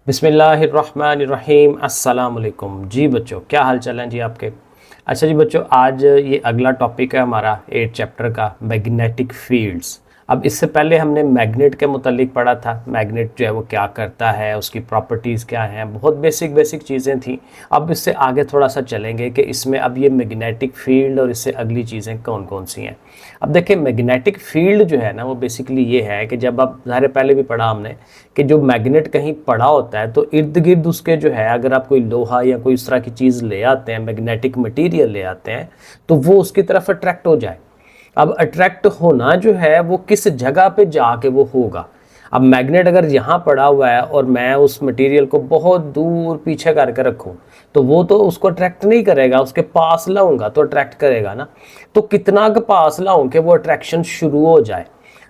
बिस्मिल्लाहिर्रहमानिर्रहीम अस्सलाम वालेकुम। जी बच्चों, क्या हाल चाल है जी आपके। अच्छा जी बच्चों, आज ये अगला टॉपिक है हमारा 8 चैप्टर का, मैग्नेटिक फील्ड्स। अब इससे पहले हमने मैग्नेट के मुतालिक पढ़ा था, मैग्नेट जो है वो क्या करता है, उसकी प्रॉपर्टीज़ क्या हैं, बहुत बेसिक बेसिक चीज़ें थी। अब इससे आगे थोड़ा सा चलेंगे कि इसमें अब ये मैग्नेटिक फील्ड और इससे अगली चीज़ें कौन कौन सी हैं। अब देखिए, मैग्नेटिक फील्ड जो है ना वो बेसिकली ये है कि जब आप ज़ाहिर पहले भी पढ़ा हमने कि जो मैग्नेट कहीं पड़ा होता है तो इर्द गिर्द उसके जो है, अगर आप कोई लोहा या कोई इस तरह की चीज़ ले आते हैं, मैग्नेटिक मटेरियल ले आते हैं, तो वो उसकी तरफ अट्रैक्ट हो जाए। अब अट्रैक्ट होना जो है वो किस जगह पे जाके वो होगा। अब मैग्नेट अगर यहाँ पड़ा हुआ है और मैं उस मटेरियल को बहुत दूर पीछे करके रखूँ, तो वो तो उसको अट्रैक्ट नहीं करेगा, उसके पास लाऊंगा तो अट्रैक्ट करेगा ना। तो कितना के पास लाऊं कि वो अट्रैक्शन शुरू हो जाए,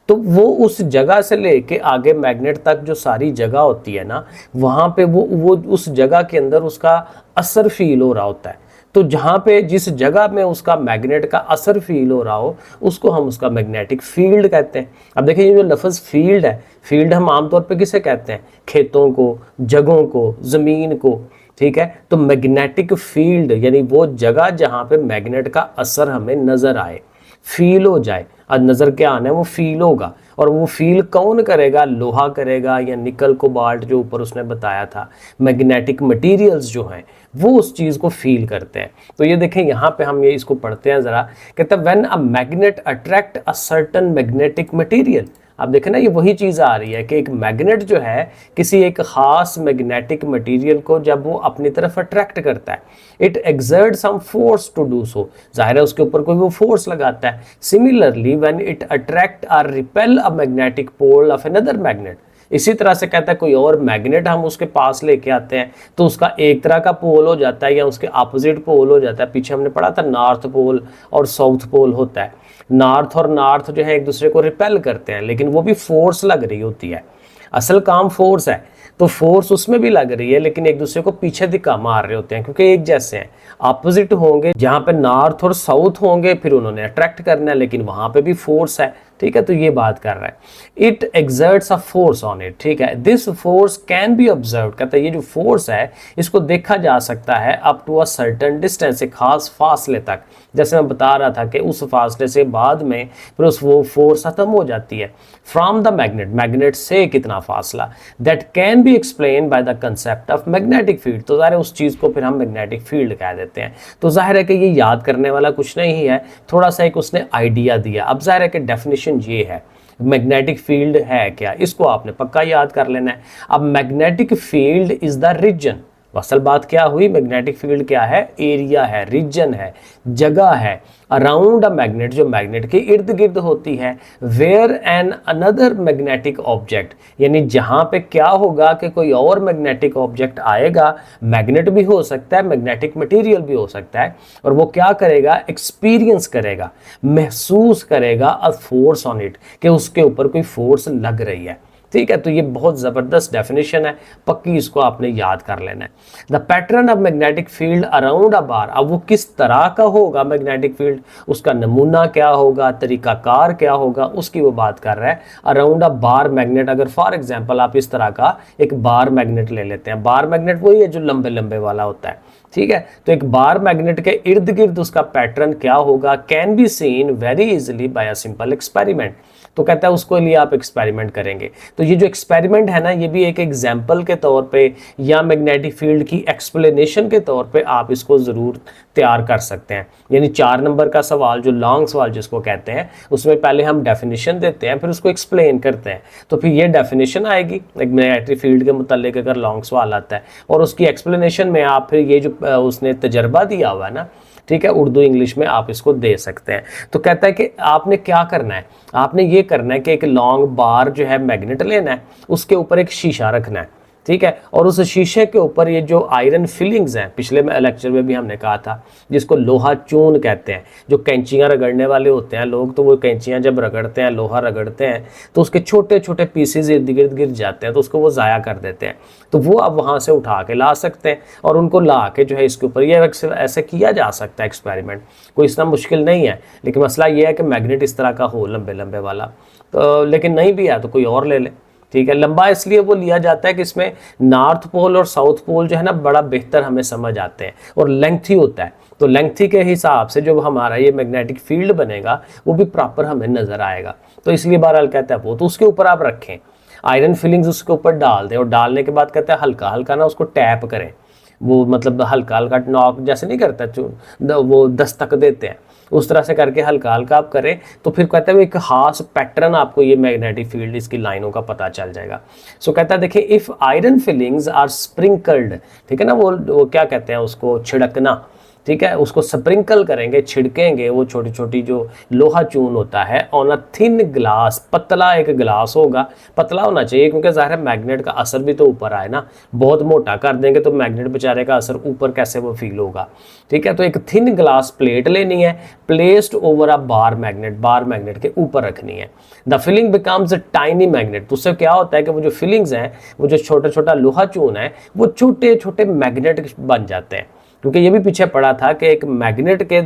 तो वो उस जगह से लेके आगे मैग्नेट तक जो सारी जगह होती है ना, वहाँ पे वो उस जगह के अंदर उसका असर फील हो रहा होता है। तो जहाँ पे जिस जगह में उसका मैग्नेट का असर फील हो रहा हो, उसको हम उसका मैग्नेटिक फील्ड कहते हैं। अब देखिए, ये जो लफ्ज़ फील्ड है, फील्ड हम आमतौर पे किसे कहते हैं? खेतों को, जगहों को, ज़मीन को। ठीक है, तो मैग्नेटिक फील्ड यानी वो जगह जहाँ पे मैग्नेट का असर हमें नज़र आए, फील हो जाए। और नज़र क्या आना है, वो फील होगा। और वो फील कौन करेगा? लोहा करेगा या निकल कोबाल्ट, जो ऊपर उसने बताया था, मैग्नेटिक मटेरियल्स जो हैं वो उस चीज़ को फील करते हैं। तो ये देखें, यहाँ पे हम ये इसको पढ़ते हैं ज़रा। कहते हैं when a magnet attract a certain magnetic material. आप देखें ना, ये वही चीज़ आ रही है कि एक मैग्नेट जो है किसी एक ख़ास मैग्नेटिक मटेरियल को जब वो अपनी तरफ अट्रैक्ट करता है, it exert some force to do so. जाहिर है उसके ऊपर कोई वो फोर्स लगाता है। सिमिलरली व्हेन इट अट्रैक्ट और repel a magnetic pole of another magnet. इसी तरह से कहता है कोई और मैग्नेट हम उसके पास लेके आते हैं तो उसका एक तरह का पोल हो जाता है या उसके अपोजिट पोल हो जाता है। पीछे हमने पढ़ा था नॉर्थ पोल और साउथ पोल होता है। नॉर्थ और नॉर्थ जो है एक दूसरे को रिपेल करते हैं, लेकिन वो भी फोर्स लग रही होती है। असल काम फोर्स है, तो फोर्स उसमें भी लग रही है, लेकिन एक दूसरे को पीछे दिखा मार रहे होते हैं क्योंकि एक जैसे हैं। अपोजिट होंगे, जहाँ पे नॉर्थ और साउथ होंगे, फिर उन्होंने अट्रैक्ट करना है, लेकिन वहाँ पे भी फोर्स है। ठीक है, तो ये बात कर रहा है, it exerts a force on it. ठीक है, this force can be observe. कहता है ये जो फोर्स है इसको देखा जा सकता है up to a certain distance, एक खास फासले तक। जैसे मैं बता रहा था कि उस फासले से बाद में फिर उस वो फोर्स खत्म हो जाती है। फ्रॉम द मैग्नेट, मैग्नेट से कितना फासला, that can be explain by the concept of magnetic field. तो ज़ाहिर है उस चीज़ को फिर हम मैग्नेटिक फील्ड कह देते हैं। तो जाहिर है कि ये याद करने वाला कुछ नहीं है, थोड़ा सा एक उसने आइडिया दिया। अब जाहिर है कि डेफिनेशन ये है, मैग्नेटिक फील्ड है क्या, इसको आपने पक्का याद कर लेना है। अब magnetic field is the reason. असल बात क्या हुई, मैग्नेटिक फील्ड क्या है? एरिया है, रीजन है, जगह है अराउंड अ मैग्नेट, जो मैग्नेट के इर्द गिर्द होती है। Where an another magnetic object, यानी जहां पे क्या होगा कि कोई और मैग्नेटिक ऑब्जेक्ट आएगा, मैग्नेट भी हो सकता है, मैग्नेटिक मटेरियल भी हो सकता है, और वो क्या करेगा? एक्सपीरियंस करेगा, महसूस करेगा अ फोर्स ऑन इट, कि उसके ऊपर कोई फोर्स लग रही है। ठीक है, तो ये बहुत ज़बरदस्त डेफिनेशन है, पक्की इसको आपने याद कर लेना है। The pattern of magnetic field around a bar. अब वो किस तरह का होगा मैग्नेटिक फील्ड, उसका नमूना क्या होगा, तरीकाकार क्या होगा, उसकी वो बात कर रहा है। अराउंड अ बार मैग्नेट, अगर फॉर एग्जांपल आप इस तरह का एक बार मैग्नेट ले लेते हैं। बार मैग्नेट वही है जो लंबे लंबे वाला होता है। ठीक है, तो एक बार मैग्नेट के इर्द गिर्द उसका पैटर्न क्या होगा, can be seen very easily by a simple experiment. तो कहता है उसको लिए आप एक्सपेरिमेंट करेंगे। तो ये जो एक्सपेरिमेंट है ना, ये भी एक एग्जाम्पल के तौर पे या मैग्नेटिक फील्ड की एक्सप्लेनेशन के तौर पे आप इसको ज़रूर तैयार कर सकते हैं। यानी 4 नंबर का सवाल, जो लॉन्ग सवाल जिसको कहते हैं, उसमें पहले हम डेफिनेशन देते हैं, फिर उसको एक्सप्लेन करते हैं। तो फिर ये डेफिनेशन आएगी मैग्नेटिक फील्ड के मुतालिक अगर लॉन्ग सवाल आता है, और उसकी एक्सप्लेनेशन में आप फिर ये जो उसने तजर्बा दिया हुआ है ना, ठीक है, उर्दू इंग्लिश में आप इसको दे सकते हैं। तो कहता है कि आपने क्या करना है, आपने ये करना है कि एक लॉन्ग बार जो है मैग्नेट लेना है, उसके ऊपर एक शीशा रखना है। ठीक है, और उस शीशे के ऊपर ये जो आयरन फिलिंग्स हैं, पिछले लेक्चर में भी हमने कहा था, जिसको लोहा चून कहते हैं। जो कैंचियाँ रगड़ने वाले होते हैं लोग, तो वो कैंचियाँ जब रगड़ते हैं, लोहा रगड़ते हैं, तो उसके छोटे छोटे पीसेज इर्द गिर्द गिर जाते हैं, तो उसको वो ज़ाया कर देते हैं। तो वो आप वहाँ से उठा के ला सकते हैं, और उनको ला के जो है इसके ऊपर ये ऐसे किया जा सकता है एक्सपेरिमेंट। कोई इतना मुश्किल नहीं है, लेकिन मसला ये है कि मैग्नेट इस तरह का हो लंबे लंबे वाला। तो लेकिन नहीं भी है तो कोई और ले ले। ठीक है। लंबा इसलिए वो लिया जाता है कि इसमें नॉर्थ पोल और साउथ पोल जो है ना बड़ा बेहतर हमें समझ आते हैं, और लेंथी होता है, तो लेंथी के हिसाब से जो हमारा ये मैग्नेटिक फील्ड बनेगा वो भी प्रॉपर हमें नजर आएगा। तो इसलिए बहरहाल कहता है वो, तो उसके ऊपर आप रखें आयरन फिलिंग्स, उसके ऊपर डाल दें, और डालने के बाद कहता है हल्का हल्का ना उसको टैप करें, वो मतलब हल्का हल्का नॉक जैसे नहीं करता वो दस्तक देते हैं, उस तरह से करके हल्का हल्का आप करें, तो फिर कहता है वो एक खास पैटर्न आपको ये मैग्नेटिक फील्ड इसकी लाइनों का पता चल जाएगा। सो कहता है देखिए, if iron filings are sprinkled, ठीक है ना, वो क्या कहते हैं उसको, छिड़कना, ठीक है, उसको स्प्रिंकल करेंगे, छिड़केंगे, वो छोटी छोटी जो लोहा चून होता है ऑन अ थिन ग्लास, पतला एक ग्लास होगा, पतला होना चाहिए क्योंकि ज़ाहिर है मैग्नेट का असर भी तो ऊपर आए ना, बहुत मोटा कर देंगे तो मैग्नेट बेचारे का असर ऊपर कैसे वो फील होगा, ठीक है। तो एक थिन ग्लास प्लेट लेनी है, placed over a bar magnet के ऊपर रखनी है। The filing becomes a tiny magnet, तो उससे क्या होता है कि वो जो फिलिंग्स हैं, वो जो छोटा छोटा लोहा चून है, वो छोटे छोटे मैग्नेट बन जाते हैं, क्योंकि ये भी पीछे पड़ा था कि एक मैग्नेट के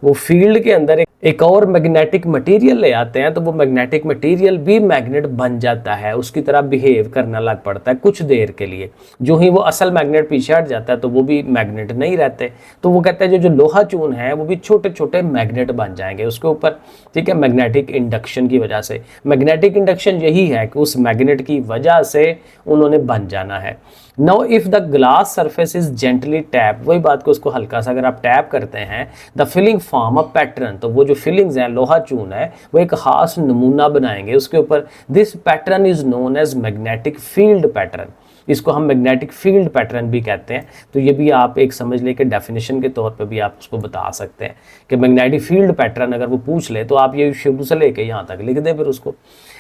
वो फील्ड के अंदर एक और मैग्नेटिक मटेरियल ले आते हैं, तो वो मैग्नेटिक मटेरियल भी मैग्नेट बन जाता है, उसकी तरह बिहेव करना लग पड़ता है कुछ देर के लिए। जो ही वो असल मैग्नेट पीछे हट जाता है तो वो भी मैग्नेट नहीं रहते, तो वो कहते हैं जो लोहा चून है वो भी छोटे छोटे मैग्नेट बन जाएंगे उसके ऊपर, ठीक है, मैग्नेटिक इंडक्शन की वजह से। मैग्नेटिक इंडक्शन यही है कि उस मैग्नेट की वजह से उन्होंने बन जाना है। Now if the glass surface is gently tap, वही बात को उसको हल्का सा अगर आप टैप करते हैं, the filing form a pattern, तो वो जो फिलिंग्स हैं, लोहा चून है, वो एक खास नमूना बनाएंगे उसके ऊपर। This pattern is known as magnetic field pattern, इसको हम मैग्नेटिक फील्ड पैटर्न भी कहते हैं। तो ये भी आप एक समझ ले कि डेफिनेशन के तौर पे भी आप उसको बता सकते हैं कि मैग्नेटिक फील्ड पैटर्न अगर वो पूछ ले तो आप ये शुरू से लेके यहाँ तक लिख दें फिर उसको।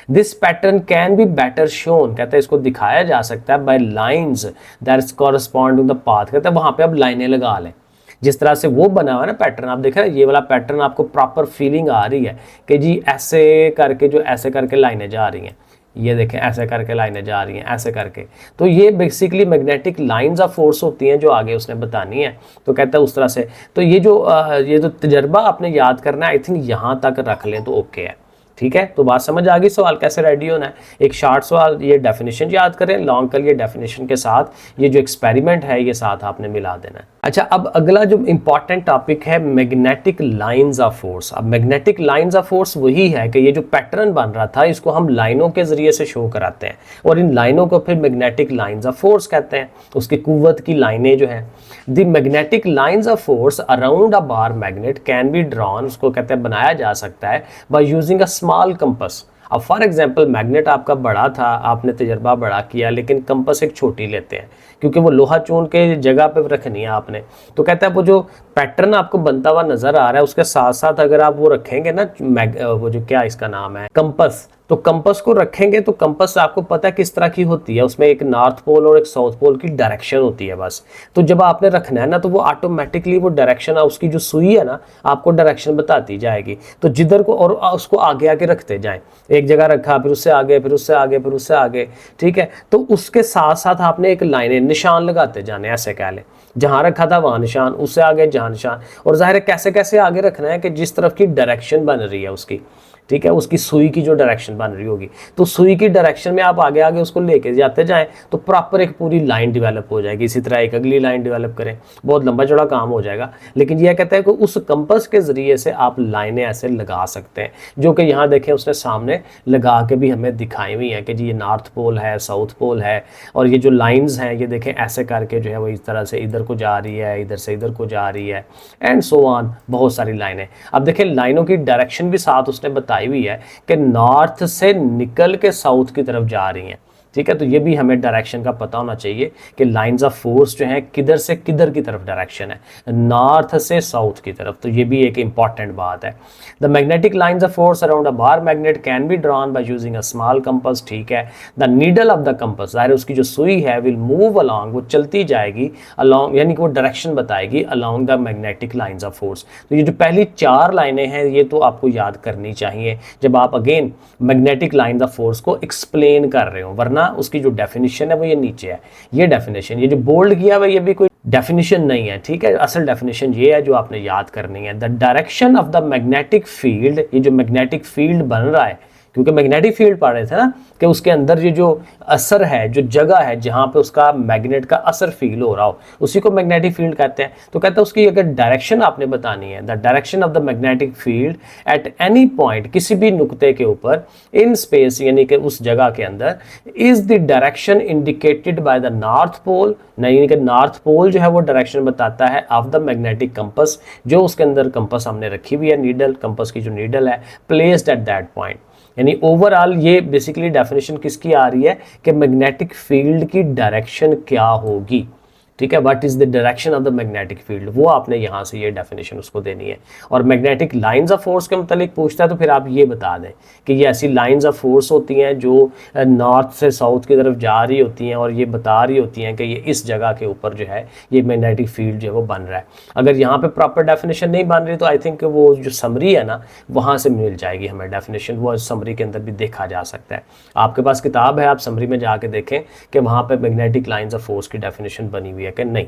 This pattern can be better shown, कहते हैं इसको दिखाया जा सकता है by lines that correspond to the path, कहते हैं वहाँ पे आप लाइनें लगा लें, जिस तरह से वो बना हुआ है ना पैटर्न, आप देख रहे हैं ये वाला पैटर्न आपको प्रॉपर फीलिंग आ रही है कि जी ऐसे करके जो ऐसे करके लाइनें जा रही हैं, ये देखें ऐसे करके लाइनें जा रही हैं ऐसे करके, तो ये basically magnetic lines of force होती हैं जो आगे उसने बतानी है। तो कहता है उस तरह से, तो ये जो तजर्बा आपने याद करना है, आई थिंक यहाँ तक रख लें तो ओके है, ठीक है। तो बात समझ आ गई, सवाल कैसे रेडी होना है। एक शॉर्ट सवाल ये डेफिनेशन याद करें, लॉन्ग कल ये डेफिनेशन के साथ ये जो एक्सपेरिमेंट है ये साथ आपने मिला देना है। अच्छा, अब अगला जो इंपॉर्टेंट टॉपिक है मैग्नेटिक लाइंस ऑफ फोर्स। अब मैग्नेटिक लाइंस ऑफ फोर्स वही है कि ये जो पैटर्न बन रहा था इसको हम लाइनों के जरिए से शो कराते हैं, और इन लाइनों को फिर मैग्नेटिक लाइंस ऑफ फोर्स कहते हैं, उसकी कुव्वत की लाइनें जो हैं। The magnetic lines of force around a bar magnet can be drawn, उसको कहते हैं बनाया जा सकता है by using a small compass. अब फॉर एग्जांपल मैग्नेट आपका बड़ा था, आपने तजर्बा बड़ा किया, लेकिन कंपस एक छोटी लेते हैं क्योंकि वो लोहा चून के जगह पे रखनी है आपने। तो कहता है वो जो पैटर्न आपको बनता हुआ नजर आ रहा है उसके साथ साथ अगर आप वो रखेंगे ना वो जो क्या इसका नाम है कंपस, तो कंपस को रखेंगे तो कंपस आपको पता है किस तरह की होती है, उसमें एक नॉर्थ पोल और एक साउथ पोल की डायरेक्शन होती है बस। तो जब आपने रखना है ना तो वो ऑटोमेटिकली वो डायरेक्शन, उसकी जो सुई है ना आपको डायरेक्शन बताती जाएगी, तो जिधर को और उसको आगे आगे रखते जाएं, एक जगह रखा फिर उससे आगे फिर उससे आगे फिर उससे आगे, ठीक है। तो उसके साथ साथ आपने एक लाइनें निशान लगाते जाने, ऐसे कह लें जहां रखा था वहां निशान, उससे आगे जहां निशान, और जाहिर है कैसे कैसे आगे रखना है कि जिस तरफ की डायरेक्शन बन रही है उसकी, ठीक है, उसकी सुई की जो डायरेक्शन बन रही होगी, तो सुई की डायरेक्शन में आप आगे आगे उसको लेके जाते जाएं तो प्रॉपर एक पूरी लाइन डेवलप हो जाएगी। इसी तरह एक अगली लाइन डेवलप करें, बहुत लंबा चौड़ा काम हो जाएगा, लेकिन यह कहता है कि उस कंपस के जरिए से आप लाइनें ऐसे लगा सकते हैं, जो कि यहाँ देखें उसने सामने लगा के भी हमें दिखाई हुई है कि जी ये नॉर्थ पोल है, साउथ पोल है, और ये जो लाइन्स हैं ये देखें ऐसे करके जो है वो इस तरह से इधर को जा रही है, इधर से इधर को जा रही है, एंड सो ऑन, बहुत सारी लाइनें। अब देखें लाइनों की डायरेक्शन भी साथ उसने बताई हुई है कि नॉर्थ से निकल के साउथ की तरफ जा रही हैं, ठीक है। तो ये भी हमें डायरेक्शन का पता होना चाहिए कि लाइंस ऑफ फोर्स जो है किधर से किधर की तरफ डायरेक्शन है, नॉर्थ से साउथ की तरफ, तो ये भी एक इंपॉर्टेंट बात है। The magnetic lines of force around a bar magnet can be drawn by using a small compass, ठीक है। The needle of the compass, जाहिर उसकी जो सुई है विल मूव अलोंग, वो चलती जाएगी अलोंग, यानी कि वो डायरेक्शन बताएगी along the magnetic lines of force. तो ये जो पहली 4 लाइनें हैं ये तो आपको याद करनी चाहिए जब आप again magnetic lines of force को एक्सप्लेन कर रहे हो, वरना उसकी जो डेफिनेशन है वो ये नीचे है। ये डेफिनेशन, ये जो बोल्ड किया हुआ ये भी कोई डेफिनेशन नहीं है, ठीक है। असल डेफिनेशन ये है जो आपने याद करनी है। The direction of the magnetic field, ये जो मैग्नेटिक फील्ड बन रहा है क्योंकि मैग्नेटिक फील्ड पढ़ रहे थे ना कि उसके अंदर ये जो असर है, जो जगह है जहाँ पे उसका मैग्नेट का असर फील हो रहा हो, उसी को मैग्नेटिक फील्ड कहते हैं। तो कहते हैं उसकी अगर डायरेक्शन आपने बतानी है, the direction of the magnetic field at any point, किसी भी नुक्ते के ऊपर इन स्पेस, यानी कि उस जगह के अंदर, is the direction indicated by the north pole, यानी कि नॉर्थ पोल जो है वो डायरेक्शन बताता है ऑफ द मैग्नेटिक कंपस, जो उसके अंदर कंपस हमने रखी हुई है, नीडल, कंपस की जो नीडल है, प्लेस्ड एट दैट पॉइंट। यानी ओवरऑल ये बेसिकली डेफिनेशन किसकी आ रही है कि मैग्नेटिक फील्ड की डायरेक्शन क्या होगी, ठीक है, what is the direction of the magnetic field, वो आपने यहाँ से ये डेफिनेशन उसको देनी है। और मैग्नेटिक लाइंस ऑफ फोर्स के मतलब पूछता है तो फिर आप ये बता दें कि ये ऐसी लाइंस ऑफ फोर्स होती हैं जो नॉर्थ से साउथ की तरफ जा रही होती हैं और ये बता रही होती हैं कि ये इस जगह के ऊपर जो है ये मैग्नेटिक फील्ड जो है वो बन रहा है। अगर यहाँ पे प्रॉपर डेफिनेशन नहीं बन रही तो आई थिंक वो जो समरी है ना वहाँ से मिल जाएगी हमें डेफिनेशन, वो समरी के अंदर भी देखा जा सकता है। आपके पास किताब है, आप समरी में जाके देखें कि वहाँ पे मैग्नेटिक लाइंस ऑफ फोर्स की डेफिनेशन बनी हुई है कि नहीं।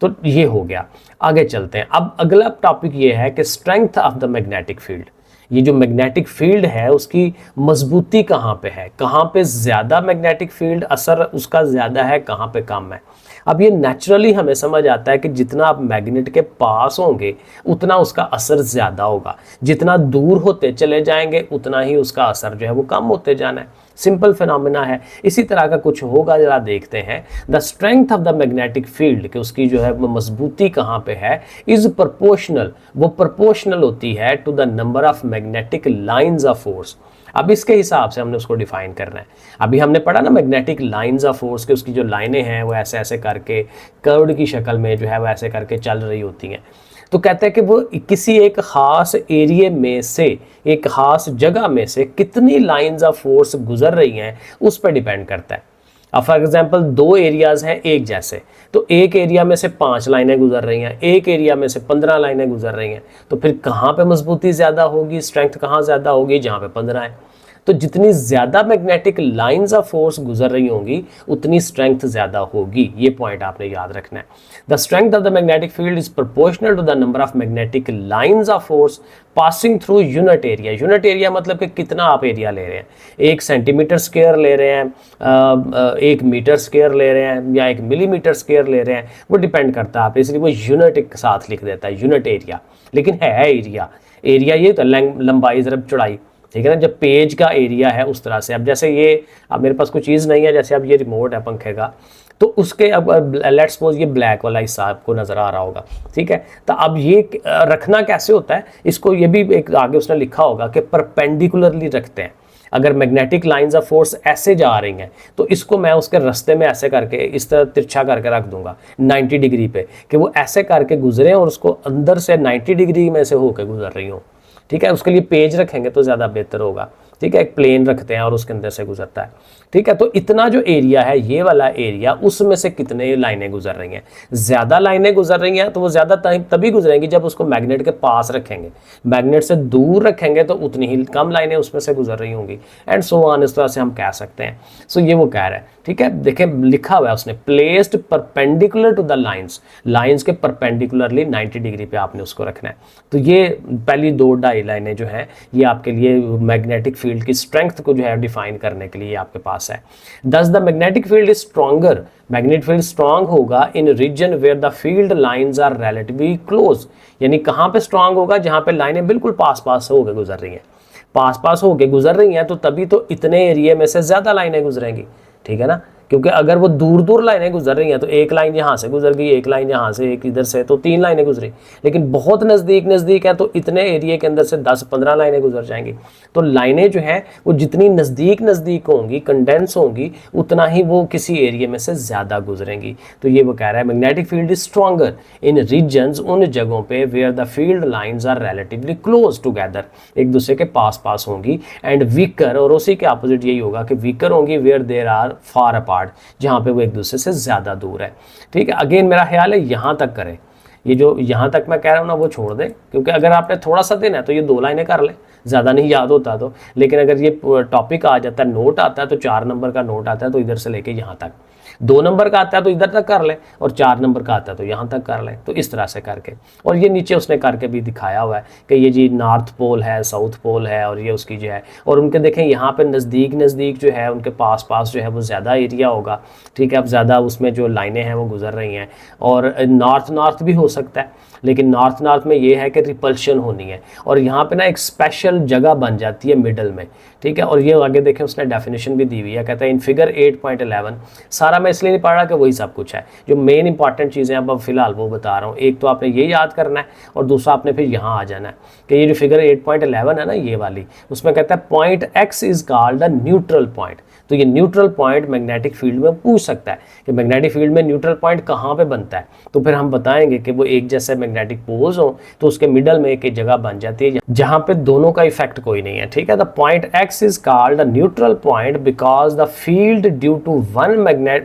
तो ये हो गया, आगे चलते हैं। अब अगला टॉपिक ये है कि strength of the magnetic field. ये जो मैग्नेटिक फील्ड है उसकी मजबूती कहाँ पे है, कहाँ पे ज़्यादा मैग्नेटिक फील्ड असर उसका ज़्यादा है, कहाँ पे कम है। अब ये नेचुरली हमें समझ आता है कि जितना आप मैग्नेट के पास होंगे उतना उसका असर ज़्यादा होगा, जितना दूर होते चले जाएंगे उतना ही उसका असर जो है वो कम होते जाना है। सिंपल फिनोमेना है, इसी तरह का कुछ होगा, जरा देखते हैं। The strength of the magnetic field, कि उसकी जो है वो मजबूती कहाँ पे है, इज प्रोपोर्शनल, वो प्रोपोर्शनल होती है to the number of magnetic lines of force. अब इसके हिसाब से हमने उसको डिफाइन करना है। अभी हमने पढ़ा ना मैग्नेटिक लाइंस ऑफ फोर्स के उसकी जो लाइनें हैं वो ऐसे ऐसे करके कर्व्ड की शक्ल में जो है वो ऐसे करके चल रही होती हैं। तो कहते हैं कि वो किसी एक ख़ास एरिया में से, एक ख़ास जगह में से कितनी लाइंस ऑफ फोर्स गुजर रही हैं उस पर डिपेंड करता है। अब फॉर एग्जांपल दो एरियाज़ हैं एक जैसे, तो एक एरिया में से 5 लाइनें गुजर रही हैं, एक एरिया में से 15 लाइनें गुजर रही हैं, तो फिर कहाँ पे मजबूती ज़्यादा होगी, स्ट्रेंथ कहाँ ज़्यादा होगी, जहाँ पे 15 है। तो जितनी ज़्यादा मैग्नेटिक लाइंस ऑफ फोर्स गुजर रही होंगी उतनी स्ट्रेंथ ज़्यादा होगी, ये पॉइंट आपने याद रखना है। The strength of the magnetic field is proportional to the number of magnetic lines of force passing through unit area. Unit area मतलब कि कितना आप एरिया ले रहे हैं, 1 सेंटीमीटर स्क्वायर ले रहे हैं, 1 मीटर स्क्वायर ले रहे हैं या 1 मिलीमीटर स्क्वायर ले रहे हैं, वो डिपेंड करता है आप, इसलिए वो यूनिट के साथ लिख देता है यूनिट एरिया, लेकिन है एरिया। एरिया ये तो लंबाई ज़रब चौड़ाई, ठीक है ना, जब पेज का एरिया है उस तरह से। अब जैसे ये, अब मेरे पास कोई चीज़ नहीं है, जैसे अब ये रिमोट है पंखे का, तो उसके अब लेट्स सपोज ये ब्लैक वाला हिस्सा आपको नज़र आ रहा होगा, ठीक है। तो अब ये रखना कैसे होता है, इसको ये भी एक आगे उसने लिखा होगा कि परपेंडिकुलरली रखते हैं। अगर मैग्नेटिक लाइंस ऑफ फोर्स ऐसे जा रही हैं तो इसको मैं उसके रास्ते में ऐसे करके इस तरह तिरछा करके रख दूंगा 90 डिग्री पे, कि वो ऐसे करके गुजरे और उसको अंदर से 90 डिग्री में से होकर गुजर रही हो, ठीक है। उसके लिए पेज रखेंगे तो ज़्यादा बेहतर होगा, ठीक है। एक प्लेन रखते हैं और उसके अंदर से गुजरता है, ठीक है। तो इतना जो एरिया है, ये वाला एरिया, उसमें से कितने लाइनें गुजर रही हैं, ज़्यादा लाइनें गुजर रही हैं तो वो ज़्यादा टाइम तभी गुजरेंगी जब उसको मैग्नेट के पास रखेंगे, मैग्नेट से दूर रखेंगे तो उतनी ही कम लाइनें उसमें से गुजर रही होंगी, एंड सो ऑन, इस तरह से हम कह सकते हैं। सो ये वो कह रहा है, ठीक है। देखें लिखा हुआ है उसने, placed perpendicular to the lines, lines के परपेंडिकुलरली 90 डिग्री पे आपने उसको रखना है। तो ये पहली 2-2.5 लाइनें जो हैं ये आपके लिए मैग्नेटिक फील्ड की स्ट्रेंथ को जो है डिफाइन करने के लिए आपके पास है। Thus the magnetic field is stronger, magnetic field strong होगा in region where the field lines are relatively close, यानी कहाँ पे स्ट्रांग होगा, जहाँ पे लाइनें बिल्कुल पास पास होकर गुजर रही हैं, पास पास होकर गुजर रही हैं तो तभी तो इतने एरिया में से ज़्यादा लाइनें गुजरेंगी, ठीक है ना। क्योंकि अगर वो दूर दूर लाइनें गुजर रही हैं तो एक लाइन यहाँ से गुजर गई, एक लाइन यहाँ से, एक इधर से, तो 3 लाइनें गुजरी। लेकिन बहुत नज़दीक नज़दीक है तो इतने एरिया के अंदर से 10-15 लाइनें गुजर जाएंगी। तो लाइनें जो हैं वो जितनी नज़दीक नज़दीक होंगी, कंडेंस होंगी, उतना ही वो किसी एरिया में से ज़्यादा गुजरेंगी। तो ये वो कह रहा है magnetic field is stronger in regions, उन जगहों पे where the field lines are relatively close together, एक दूसरे के पास पास होंगी, एंड वीकर, और उसी के अपोजिट यही होगा कि वीकर होंगी where there are far apart, जहां पे वो एक दूसरे से ज़्यादा दूर है, ठीक है। अगेन मेरा ख्याल है यहाँ तक करें, ये जो यहाँ तक मैं कह रहा हूँ ना वो छोड़ दें, क्योंकि अगर आपने थोड़ा सा देना है तो ये 2 लाइनें कर लें, ज़्यादा नहीं याद होता तो। लेकिन अगर ये टॉपिक आ जाता है, नोट आता है, तो 4 नंबर का नोट आता है, तो इधर से लेके यहाँ तक 2 नंबर का आता है तो इधर तक कर लें, और 4 नंबर का आता है तो यहाँ तक कर लें। तो इस तरह से करके, और ये नीचे उसने करके भी दिखाया हुआ है कि ये जी नॉर्थ पोल है, साउथ पोल है, और ये उसकी जो है, और उनके देखें यहाँ पे नज़दीक नज़दीक जो है उनके पास पास जो है वो ज़्यादा एरिया होगा, ठीक है। अब ज़्यादा उसमें जो लाइनें हैं वो गुजर रही हैं, और नॉर्थ नॉर्थ भी हो सकता है, लेकिन नॉर्थ नॉर्थ में ये है कि रिपल्शन होनी है, और यहाँ पे ना एक स्पेशल जगह बन जाती है मिडल में, ठीक है। और ये आगे देखें उसने डेफिनेशन भी दी हुई है, कहता है इन फिगर 8.11, सारा मैं इसलिए नहीं पढ़ रहा कि वही सब कुछ है, जो मेन इंपॉर्टेंट चीज़ें अब फिलहाल वो बता रहा हूँ। एक तो आपने ये याद करना है, और दूसरा आपने फिर यहाँ आ जाना है कि ये जो फिगर 8.11 है ना ये वाली, उसमें कहता है point X is called the neutral point. तो ये न्यूट्रल पॉइंट मैग्नेटिक फील्ड में पूछ सकता है कि मैग्नेटिक फील्ड में न्यूट्रल पॉइंट कहाँ पे बनता है, तो फिर हम बताएंगे कि वो एक जैसे मैग्नेटिक पोल्स हो तो उसके मिडल में एक जगह बन जाती है जहाँ पे दोनों का इफेक्ट कोई नहीं है, ठीक है। The point X is called the neutral point because the field due to one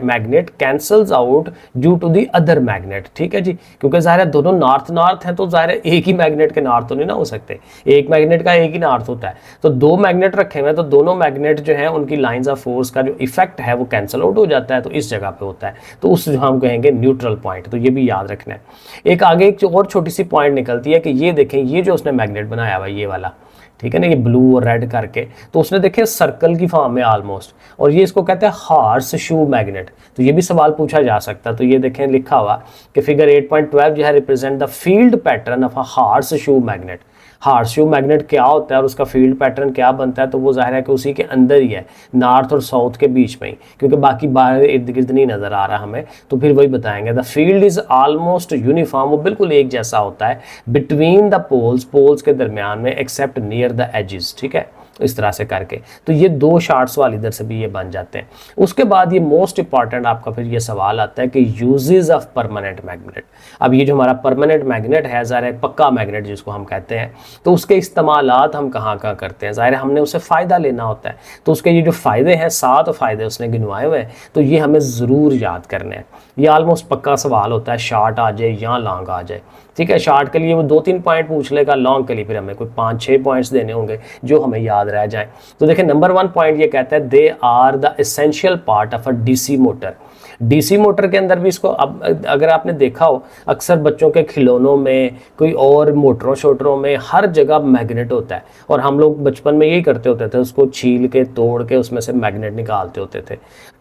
magnet cancels out due to the other magnet, ठीक है जी। क्योंकि ज़ाहिर है दोनों नॉर्थ नॉर्थ हैं, तो ज़ाहिर है एक ही मैग्नेट के नॉर्थ तो नहीं ना हो सकते, एक मैग्नेट का एक ही नॉर्थ होता है। तो 2 मैग्नेट रखे हुए हैं, तो दोनों मैग्नेट जो है उनकी लाइंस ऑफ फोर्स का जो इफेक्ट है वो कैंसिल आउट हो जाता है, तो इस जगह पे होता है, तो उस हम कहेंगे न्यूट्रल पॉइंट। तो ये भी याद रखना है। एक आगे एक और छोटी सी पॉइंट निकलती है कि ये देखें, ये जो उसने मैग्नेट बनाया हुआ ये वाला, ठीक है ना, ये ब्लू और रेड करके, तो उसने देखे सर्कल की फॉर्म में ऑलमोस्ट, और ये इसको कहते हैं हॉर्स शू मैग्नेट। तो ये भी सवाल पूछा जा सकता है। तो ये देखें लिखा हुआ कि फिगर 8.12 जो है represent the field pattern of a horse shoe magnet. Horse shoe magnet क्या होता है और उसका फील्ड पैटर्न क्या बनता है, तो वो जाहिर है कि उसी के अंदर ही है, नॉर्थ और साउथ के बीच में ही, क्योंकि बाकी बाहर इर्द गिर्द नहीं नजर आ रहा हमें, तो फिर वही बताएंगे। The field is almost uniform, वो बिल्कुल एक जैसा होता है बिटवीन द पोल्स, पोल्स के दरमियान में, एक्सेप्ट नियर द एजेस, ठीक है, इस तरह से करके। तो ये 2 शार्ट्स वाले इधर से भी ये बन जाते हैं। उसके बाद ये मोस्ट इंपॉर्टेंट आपका फिर ये सवाल आता है कि यूजेस ऑफ परमानेंट मैग्नेट। अब ये जो हमारा परमानेंट मैग्नेट है, ज़ाहिर है पक्का मैग्नेट जिसको हम कहते हैं, तो उसके इस्तेमालात हम कहाँ कहाँ करते हैं, ज़ाहिर है हमने उससे फ़ायदा लेना होता है। तो उसके ये जो फ़ायदे हैं, 7 फ़ायदे उसने गिनवाए हुए हैं, तो ये हमें ज़रूर याद करने हैं। ये ऑलमोस्ट पक्का सवाल होता है, शार्ट आ जाए या लॉन्ग आ जाए, ठीक है। शार्ट के लिए वो 2-3 पॉइंट पूछ लेगा, लॉन्ग के लिए फिर हमें कोई 5-6 पॉइंट्स देने होंगे जो हमें याद रह जाए। तो देखिए नंबर 1 पॉइंट ये कहता है they are the essential part of a DC motor. DC motor के अंदर भी इसको, अब अगर आपने देखा हो अक्सर बच्चों के खिलौनों में, कोई और मोटरों शोटरों में, हर जगह मैग्नेट होता है, और हम लोग बचपन में यही करते होते थे, उसको छील के तोड़ के उसमें से मैग्नेट निकालते होते थे,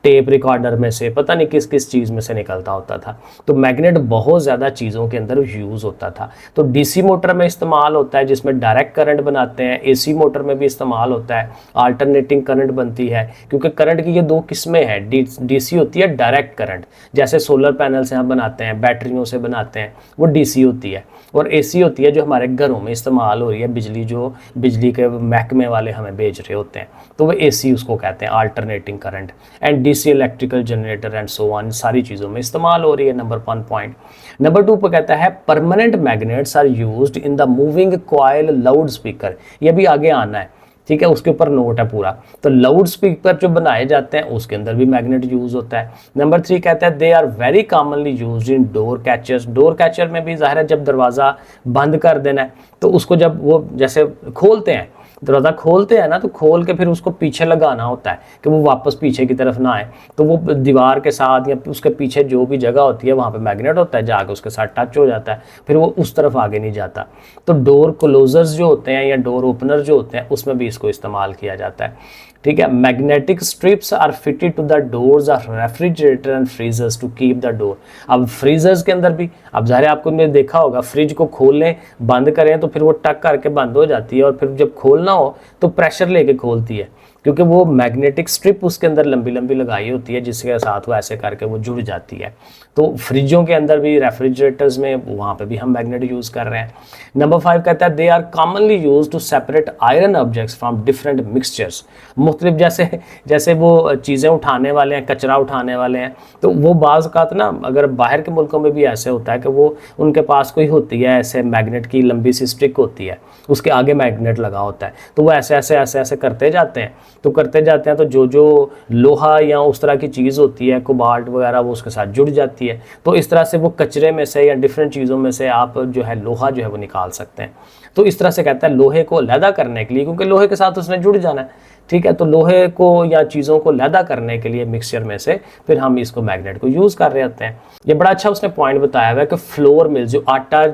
टेप रिकॉर्डर में से, पता नहीं किस किस चीज़ में से निकलता होता था। तो मैग्नेट बहुत ज़्यादा चीज़ों के अंदर यूज़ होता था। तो डीसी मोटर में इस्तेमाल होता है जिसमें डायरेक्ट करंट बनाते हैं, एसी मोटर में भी इस्तेमाल होता है, अल्टरनेटिंग करंट बनती है, क्योंकि करंट की ये 2 किस्में हैं। डीसी होती है डायरेक्ट करंट, जैसे सोलर पैनल से हम बनाते हैं, बैटरियों से बनाते हैं, वो डीसी होती है, और एसी होती है जो हमारे घरों में इस्तेमाल हो रही है, बिजली जो बिजली के महकमे वाले हमें भेज रहे होते हैं, तो वो एसी उसको कहते हैं, alternating current. And DC electrical generator and so on, सारी चीज़ों में इस्तेमाल हो रही है। Number 1 point. नंबर 2 पर कहता है permanent magnets are used in the moving coil loud speaker. ये भी आगे आना है, ठीक है, उसके ऊपर नोट है पूरा। तो लाउड स्पीकर जो बनाए जाते हैं उसके अंदर भी मैग्नेट यूज होता है। नंबर 3 कहता है they are very commonly used in door catchers. Door catcher में भी ज़ाहिर है जब दरवाज़ा बंद कर देना है, तो उसको जब वो जैसे खोलते हैं, दरवाज़ा खोलते हैं ना, तो खोल के फिर उसको पीछे लगाना होता है कि वो वापस पीछे की तरफ ना आए, तो वो दीवार के साथ या उसके पीछे जो भी जगह होती है वहाँ पे मैग्नेट होता है, जाके उसके साथ टच हो जाता है, फिर वो उस तरफ आगे नहीं जाता। तो डोर क्लोजर्स जो होते हैं या डोर ओपनर जो होते हैं उसमें भी इसको इस्तेमाल किया जाता है, ठीक है। Magnetic strips are fitted to the doors of refrigerator and freezers to keep the door. अब फ्रीजर्स के अंदर भी, अब ज़ाहिर आपको ने देखा होगा, फ्रिज को खोल लें बंद करें तो फिर वो टक करके बंद हो जाती है, और फिर जब खोलना हो तो प्रेशर लेके खोलती है, क्योंकि वो मैग्नेटिक स्ट्रिप उसके अंदर लंबी लंबी लगाई होती है जिसके साथ वो ऐसे करके वो जुड़ जाती है। तो फ्रिजों के अंदर भी, रेफ्रिजरेटर्स में, वहाँ पे भी हम मैग्नेट यूज़ कर रहे हैं। नंबर 5 कहता है they are commonly use to separate iron objects from different mixtures. मुख्तलिफ जैसे वो चीज़ें उठाने वाले हैं, कचरा उठाने वाले हैं, तो वो बाज़ औक़ात ना, अगर बाहर के मुल्कों में भी ऐसे होता है कि वो उनके पास कोई होती है ऐसे मैग्नेट की लंबी सी स्टिक होती है, उसके आगे मैग्नेट लगा होता है, तो वो ऐसे ऐसे ऐसे ऐसे करते जाते हैं, तो जो लोहा या उस तरह की चीज़ होती है, कोबाल्ट वगैरह, वो उसके साथ जुड़ जाती है, जाती है। तो इस तरह से वो कचरे में से या डिफरेंट चीज़ों में से आप जो है लोहा जो है वो निकाल सकते हैं। तो इस तरह से कहता है लोहे को अलहदा करने के लिए, क्योंकि लोहे के साथ उसने जुड़ जाना है, ठीक है, तो लोहे को या चीज़ों को अलहदा करने के लिए मिक्सचर में से फिर हम इसको मैग्नेट को यूज़ कर रहे होते हैं। ये बड़ा अच्छा उसने पॉइंट बताया हुआ है कि फ्लोर मिल्स, जो आटा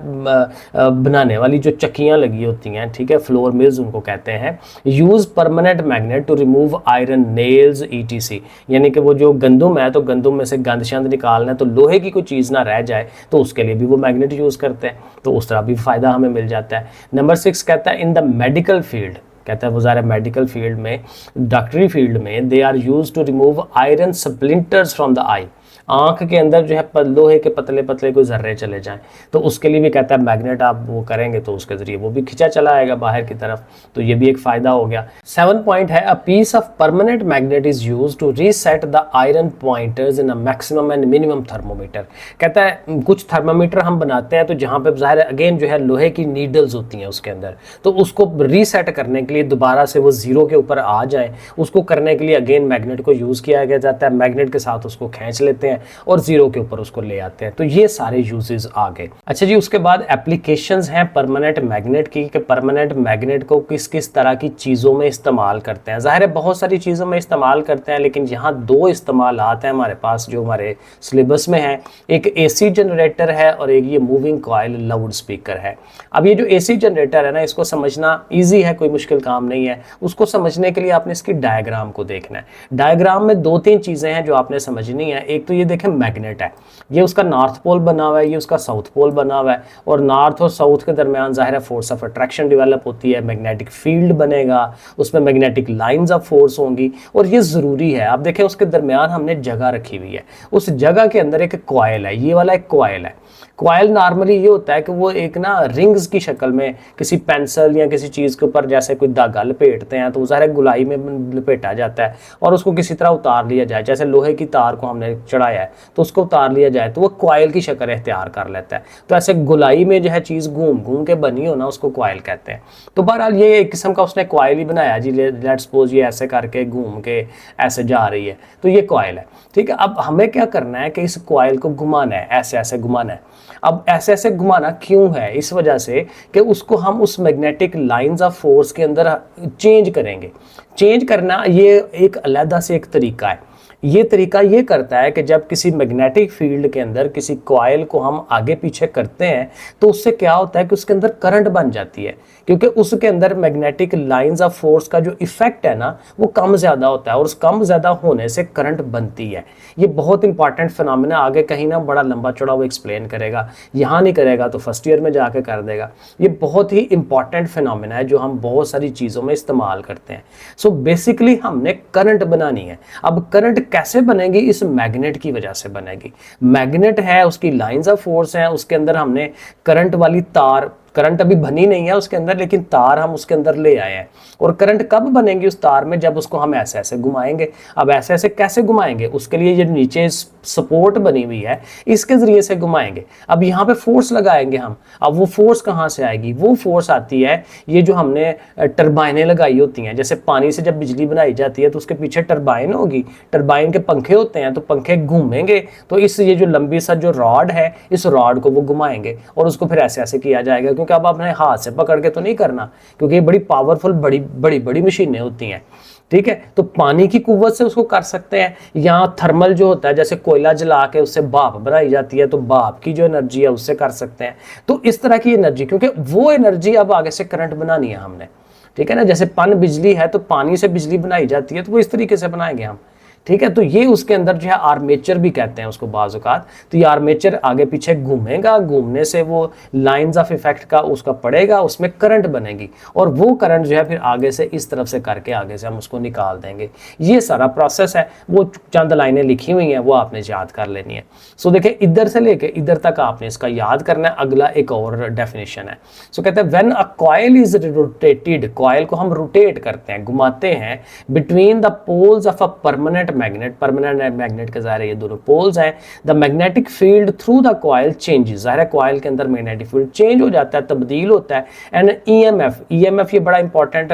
बनाने वाली जो चक्कियाँ लगी होती हैं, ठीक है, फ्लोर मिल्स उनको कहते हैं, use permanent magnet to remove iron nails ETC, यानी कि वो जो गंदुम है, तो गंदुम में से गंद शंद निकालना है, तो लोहे की कोई चीज़ ना रह जाए, तो उसके लिए भी वो मैग्नेट यूज़ करते हैं, तो उस तरह भी फ़ायदा हमें मिल जाता है। नंबर 6 कहता है इन द मेडिकल फील्ड, कहता है वो ज़रा मेडिकल फील्ड में, डॉक्टरी फील्ड में, they are use to remove iron splinters from the eye, आँख के अंदर जो है लोहे के पतले पतले कोई जर्रे चले जाएं, तो उसके लिए भी कहता है मैग्नेट आप वो करेंगे तो उसके ज़रिए वो भी खिंचा चला आएगा बाहर की तरफ, तो ये भी एक फ़ायदा हो गया। 7 पॉइंट है a piece of permanent magnet is use to reset the iron pointers in a maximum and minimum thermometer. कहता है कुछ थर्मोमीटर हम बनाते हैं तो जहाँ पे ज़ाहिर अगेन जो है लोहे की नीडल्स होती हैं उसके अंदर, तो उसको रीसेट करने के लिए दोबारा से वो ज़ीरो के ऊपर आ जाए, उसको करने के लिए अगेन मैग्नेट को यूज़ किया जाता है, मैग्नेट के साथ उसको खींच लेते हैं और जीरो के ऊपर उसको ले आते हैं। तो ये सारे यूजेस आ गए। अच्छा जी, उसके बाद एप्लीकेशंस हैं परमानेंट मैग्नेट की, कि परमानेंट मैग्नेट को किस किस तरह की चीज़ों में इस्तेमाल करते हैं। ज़ाहिर है बहुत सारी चीज़ों में इस्तेमाल करते हैं, लेकिन यहाँ 2 इस्तेमालात हैं हमारे पास जो हमारे सिलेबस में है। एक AC जनरेटर है और एक ये मूविंग कॉइल लाउड स्पीकर है। अब ये जो AC जनरेटर है ना, इसको समझना ईजी है, कोई मुश्किल काम नहीं है। उसको समझने के लिए आपने इसकी डायग्राम को देखना है। डायग्राम में 2-3 चीज़ें हैं जो आपने समझनी है। एक तो ये देखें मैग्नेट है, ये उसका नॉर्थ पोल बना हुआ है, ये उसका साउथ पोल बना हुआ है, और नॉर्थ और साउथ के दरमियान ज़ाहिर है फोर्स ऑफ अट्रैक्शन डेवलप होती है, मैग्नेटिक फील्ड बनेगा, उसमें मैग्नेटिक लाइंस ऑफ फोर्स होंगी, और ये ज़रूरी है। आप देखें उसके दरमियान हमने जगह रखी हुई है, उस जगह के अंदर एक कॉइल है, ये वाला एक कॉइल है। कॉइल नॉर्मली ये होता है कि वो एक ना रिंग्स की शक्ल में किसी पेंसिल या किसी चीज़ के ऊपर जैसे कोई धागा लपेटते हैं, तो वो ज़ाहिर गुलाई में लपेटा जाता है और उसको किसी तरह उतार लिया जाए। जैसे लोहे की तार को हमने चढ़ाया है तो उसको उतार लिया जाए तो वो कॉइल की शक्ल इख्तियार कर लेता है। तो ऐसे गुलाई में जो है चीज़ घूम घूम के बनी हो ना, उसको कॉइल कहते हैं। तो बहरहाल ये एक किस्म का उसने कॉइल ही बनाया जी। लेट सपोज ये ऐसे करके घूम के ऐसे जा रही है, तो ये कॉइल है, ठीक है। अब हमें क्या करना है कि इस कॉइल को घुमाना है, ऐसे ऐसे घुमाना है। अब ऐसे ऐसे घुमाना क्यों है? इस वजह से कि उसको हम उस मैग्नेटिक लाइंस ऑफ फोर्स के अंदर चेंज करेंगे। चेंज करना ये एक अलग से एक तरीका है। ये तरीका ये करता है कि जब किसी मैग्नेटिक फील्ड के अंदर किसी कॉइल को हम आगे पीछे करते हैं तो उससे क्या होता है कि उसके अंदर करंट बन जाती है, क्योंकि उसके अंदर मैग्नेटिक लाइंस ऑफ फोर्स का जो इफेक्ट है ना वो कम ज़्यादा होता है, और उस कम ज़्यादा होने से करंट बनती है। ये बहुत इंपॉर्टेंट फिनोमेना, आगे कहीं ना बड़ा लंबा चौड़ा वो एक्सप्लेन करेगा, यहाँ नहीं करेगा तो फर्स्ट ईयर में जाके कर देगा। ये बहुत ही इंपॉर्टेंट फिनोमेना है जो हम बहुत सारी चीज़ों में इस्तेमाल करते हैं। सो बेसिकली हमने करंट बनानी है। अब करंट कैसे बनेगी? इस मैग्नेट की वजह से बनेगी। मैग्नेट है, उसकी लाइंस ऑफ फोर्स हैं, उसके अंदर हमने करंट वाली तार, करंट अभी बनी नहीं है उसके अंदर, लेकिन तार हम उसके अंदर ले आए हैं। और करंट कब बनेगी उस तार में? जब उसको हम ऐसे ऐसे घुमाएंगे। अब ऐसे ऐसे कैसे घुमाएंगे? उसके लिए ये नीचे सपोर्ट बनी हुई है, इसके जरिए से घुमाएंगे। अब यहाँ पे फोर्स लगाएंगे हम। अब वो फोर्स कहाँ से आएगी? वो फोर्स आती है, ये जो हमने टरबाइनें लगाई होती हैं, जैसे पानी से जब बिजली बनाई जाती है तो उसके पीछे टरबाइन होगी, टरबाइन के पंखे होते हैं, तो पंखे घूमेंगे, तो इस ये जो लंबी सा जो रॉड है, इस रॉड को वो घुमाएंगे और उसको फिर ऐसे ऐसे किया जाएगा। क्योंकि अब आपने हाथ से पकड़ के तो नहीं करना, क्योंकि ये बड़ी पावरफुल बड़ी बड़ी बड़ी मशीनें होती हैं, ठीक है। तो पानी की कुव्वत से उसको कर सकते हैं, या थर्मल जो होता है, जैसे कोयला जला के उससे भाप बनाई जाती है, तो भाप की जो एनर्जी है उससे कर सकते हैं। तो इस तरह की एनर्जी, क्योंकि वो एनर्जी अब आगे से करंट बनानी है हमने, ठीक है ना। जैसे पन बिजली है तो पानी से बिजली बनाई जाती है, तो वो इस तरीके से बनाएंगे हम, ठीक है। तो ये उसके अंदर जो है आर्मेचर भी कहते हैं उसको बाज़ औक़ात। तो ये आर्मेचर आगे पीछे घूमेगा, घूमने से वो लाइंस ऑफ इफेक्ट का उसका पड़ेगा, उसमें करंट बनेगी, और वो करंट जो है फिर आगे से इस तरफ से करके आगे से हम उसको निकाल देंगे। ये सारा प्रोसेस है। वो चंद लाइनें लिखी हुई हैं, वो आपने याद कर लेनी है। सो देखिए, इधर से लेके इधर तक आपने इसका याद करना है। अगला एक और डेफिनेशन है। सो कहते हैं when a coil is rotated, coil को हम रोटेट करते हैं, घुमाते हैं, between the poles of a permanent magnet, permanent magnet के ज़ाहिर ये दोनों पोल्स हैं, the magnetic field through the coil changes, ज़ाहिर कॉइल के अंदर मैग्नेटिक फील्ड चेंज हो जाता है, तब्दील होता है। एंड ईएमएफ, ईएमएफ ये बड़ा इंपॉर्टेंट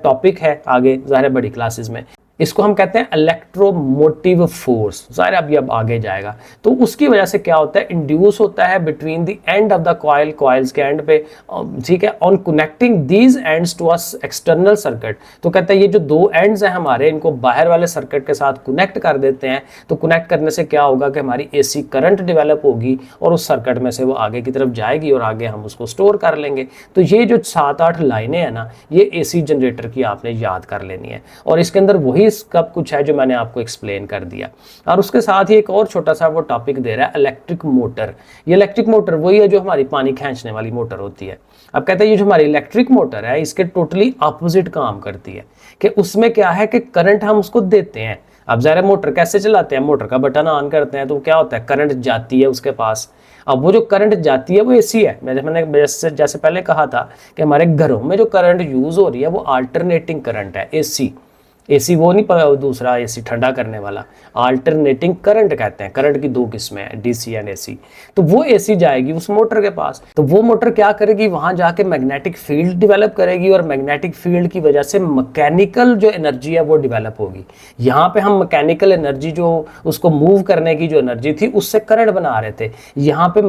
टॉपिक है आगे ज़ाहिर बड़ी क्लासेस में। इसको हम कहते हैं इलेक्ट्रोमोटिव फोर्स। ज़ाहिर अभी अब आगे जाएगा। तो उसकी वजह से क्या होता है, इंड्यूस होता है between the end of the coil, coils के एंड पे, ठीक है, on connecting these ends to a external circuit. तो कहता है ये जो दो एंड्स हैं हमारे, इनको बाहर वाले सर्किट के साथ कनेक्ट कर देते हैं। तो कनेक्ट करने से क्या होगा कि हमारी एसी करंट डेवलप होगी और उस सर्किट में से वो आगे की तरफ जाएगी और आगे हम उसको स्टोर कर लेंगे। तो ये जो 7-8 लाइनें हैं ना, ये एसी जनरेटर की आपने याद कर लेनी है, और इसके अंदर वही सब कुछ है जो मैंने आपको एक्सप्लेन कर दिया। और उसके साथ ही एक और छोटा सा वो टॉपिक दे रहा है, इलेक्ट्रिक मोटर। ये इलेक्ट्रिक मोटर वही है जो हमारी पानी खींचने वाली मोटर होती है। अब कहते हैं ये जो हमारी इलेक्ट्रिक मोटर है, इसके टोटली अपोजिट काम करती है, कि उसमें क्या है कि करंट हम उसको देते हैं। अब ज़रा मोटर कैसे चलाते हैं, मोटर का बटन ऑन करते हैं तो क्या होता है, करंट जाती है उसके पास। अब वो जो करंट जाती है वो एसी है। मैंने जैसे पहले कहा था कि हमारे घरों में जो करंट यूज़ हो रही है वो अल्टरनेटिंग करंट है, एसी। एसी वो नहीं, दूसरा एसी ठंडा करने वाला, अल्टरनेटिंग करंट कहते हैं। करंट की दो किस्में हैं, डीसी एंड एसी। तो वो एसी जाएगी उस मोटर के पास, तो वो मोटर क्या करेगी, वहां जाके मैग्नेटिक फील्ड डेवलप करेगी, और मैग्नेटिक फील्ड की वजह से मैकेनिकल जो एनर्जी है वो डेवलप होगी। यहाँ पे हम मैकेनिकल एनर्जी, जो उसको मूव करने की जो एनर्जी थी, उससे करंट बना रहे थे। यहाँ पे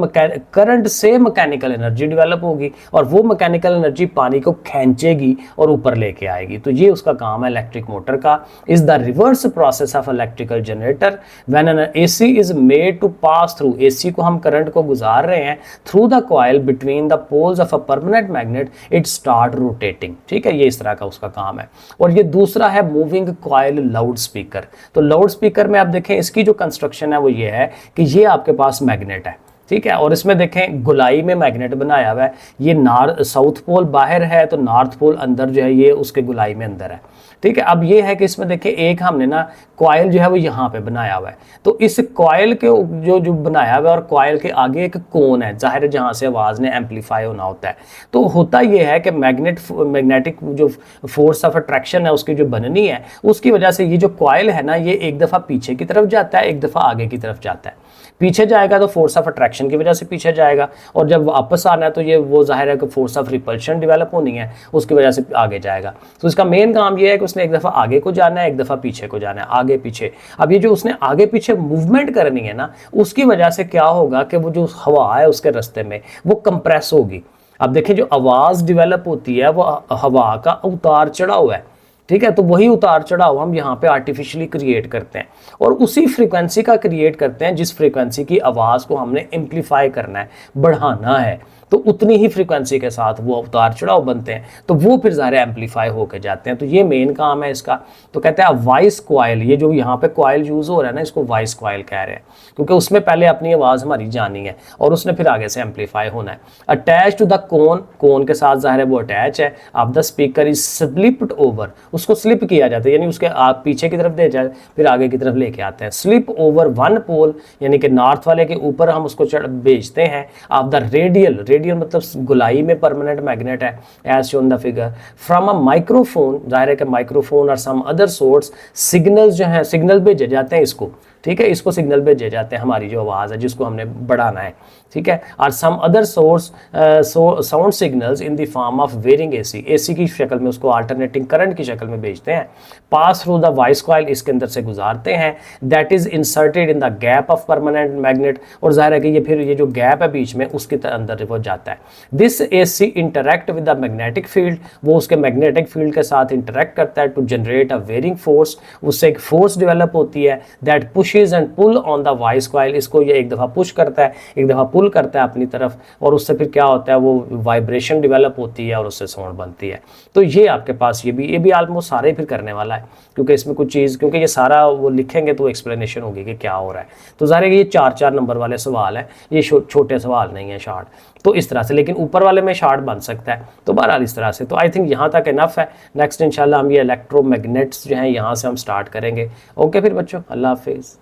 करंट से मैकेनिकल एनर्जी डेवलप होगी, और वो मैकेनिकल एनर्जी पानी को खींचेगी और ऊपर लेके आएगी। तो ये उसका काम है इलेक्ट्रिक मोटर का। is the reverse process of electrical generator when an AC is made to pass through। AC को हम करंट को गुजार रहे हैं through the coil between the poles of a permanent magnet, it start rotating। ठीक है, ये इस तरह का उसका काम है। और ये दूसरा है मूविंग कॉइल लाउड स्पीकर। तो लाउड स्पीकर में आप देखें इसकी जो कंस्ट्रक्शन है वो ये है कि ये आपके पास मैग्नेट है, ठीक है, और इसमें देखें गुलाई में मैग्नेट बनाया हुआ है। ये साउथ पोल बाहर है तो नॉर्थ पोल अंदर जो है ये उसके गुलाई में अंदर है, ठीक है। अब ये है कि इसमें देखें एक हमने ना कॉइल जो है वो यहाँ पे बनाया हुआ है। तो इस कॉइल के जो बनाया हुआ है, और कॉइल के आगे एक कोन है, जाहिर है जहाँ से आवाज़ ने एम्पलीफाई होना होता है। तो होता ये है कि मैग्नेटिक जो फोर्स ऑफ अट्रैक्शन है उसकी जो बननी है, उसकी वजह से ये जो कॉइल है ना, ये एक दफ़ा पीछे की तरफ जाता है, एक दफ़ा आगे की तरफ जाता है। पीछे जाएगा तो फोर्स ऑफ अट्रैक्शन की वजह से पीछे जाएगा, और जब वापस आना है तो ये वो जाहिर है कि फोर्स ऑफ रिपल्शन डेवलप होनी है, उसकी वजह से आगे जाएगा। तो इसका मेन काम ये है कि उसने एक दफ़ा आगे को जाना है, एक दफ़ा पीछे को जाना है, आगे पीछे। अब ये जो उसने आगे पीछे मूवमेंट करनी है ना, उसकी वजह से क्या होगा कि वो जो हवा है उसके रास्ते में वो कंप्रेस होगी। अब देखिए जो आवाज़ डेवलप होती है वो हवा का उतार चढ़ाव है, ठीक है। तो वही उतार चढ़ाव हम यहाँ पे आर्टिफिशियली क्रिएट करते हैं, और उसी फ्रीक्वेंसी का क्रिएट करते हैं जिस फ्रीक्वेंसी की आवाज़ को हमने एम्पलीफाई करना है, बढ़ाना है। तो उतनी ही फ्रीक्वेंसी के साथ वो उतार चढ़ाव बनते हैं, तो वो फिर ज़्यादा एम्पलीफाई होकर जाते हैं। तो ये मेन काम है इसका। तो कहते हैं वॉइस कॉइल, ये जो यहाँ पे कॉइल यूज़ हो रहा है ना, इसको वॉइस कॉइल कह रहे हैं, क्योंकि उसमें पहले अपनी आवाज़ हमारी जानी है और उसने फिर आगे से एम्पलीफाई होना है। अटैच टू द कोन, कोन के साथ ज़ाहिर है वो अटैच है। अब the speaker is slipped over, उसको स्लिप किया जाता है, यानी उसके आप पीछे की तरफ दे जाए फिर आगे की तरफ लेके आते हैं। स्लिप ओवर वन पोल, यानी कि नॉर्थ वाले के ऊपर हम उसको भेजते हैं। आप द रेडियल, रेडियल मतलब गुलाई में परमानेंट मैग्नेट है, as shown the figure. From a microphone, जाहिर है कि माइक्रोफोन और सम अदर सोर्स, सिग्नल्स जो हैं, सिग्नल भेजे जाते हैं इसको, ठीक है, इसको सिग्नल भेजे जाते हैं हमारी जो आवाज़ है जिसको हमने बढ़ाना है, ठीक है। और some other source sound signals in the form of varying AC, AC की शक्ल में उसको अल्टरनेटिंग करंट की शक्ल में भेजते हैं। Pass through the voice coil, इसके अंदर से गुजारते हैं। That is inserted in the gap of permanent magnet, और जाहिर है कि ये फिर ये जो गैप है बीच में उसके अंदर वो जाता है। This AC interact with the magnetic field, वो उसके मैग्नेटिक फील्ड के साथ इंटरैक्ट करता है to generate a varying force, उससे एक फोर्स डेवलप होती है। That pushes and pull on the voice coil, इसको ये एक दफ़ा पुश करता है, एक दफ़ा पुल करता है अपनी तरफ, और उससे फिर क्या होता है, वो वाइब्रेशन डेवलप होती है और उससे साउंड बनती है। तो ये आपके पास ये भी ऑलमोस्ट सारे फिर करने वाला है, क्योंकि इसमें कुछ चीज़, क्योंकि ये सारा वो लिखेंगे तो एक्सप्लेनेशन होगी कि क्या हो रहा है। तो ज़ाहिर है ये 4-4 नंबर वाले सवाल हैं, ये छोटे सवाल नहीं है, शॉर्ट। तो इस तरह से, लेकिन ऊपर वाले में शॉर्ट बन सकता है। तो बहरहाल इस तरह से, तो आई थिंक यहाँ तक इनफ है। नेक्स्ट इंशाल्लाह हम ये इलेक्ट्रोमैग्नेट्स जो हैं यहाँ से हम स्टार्ट करेंगे। ओके फिर बच्चों, अल्लाह हाफिज़।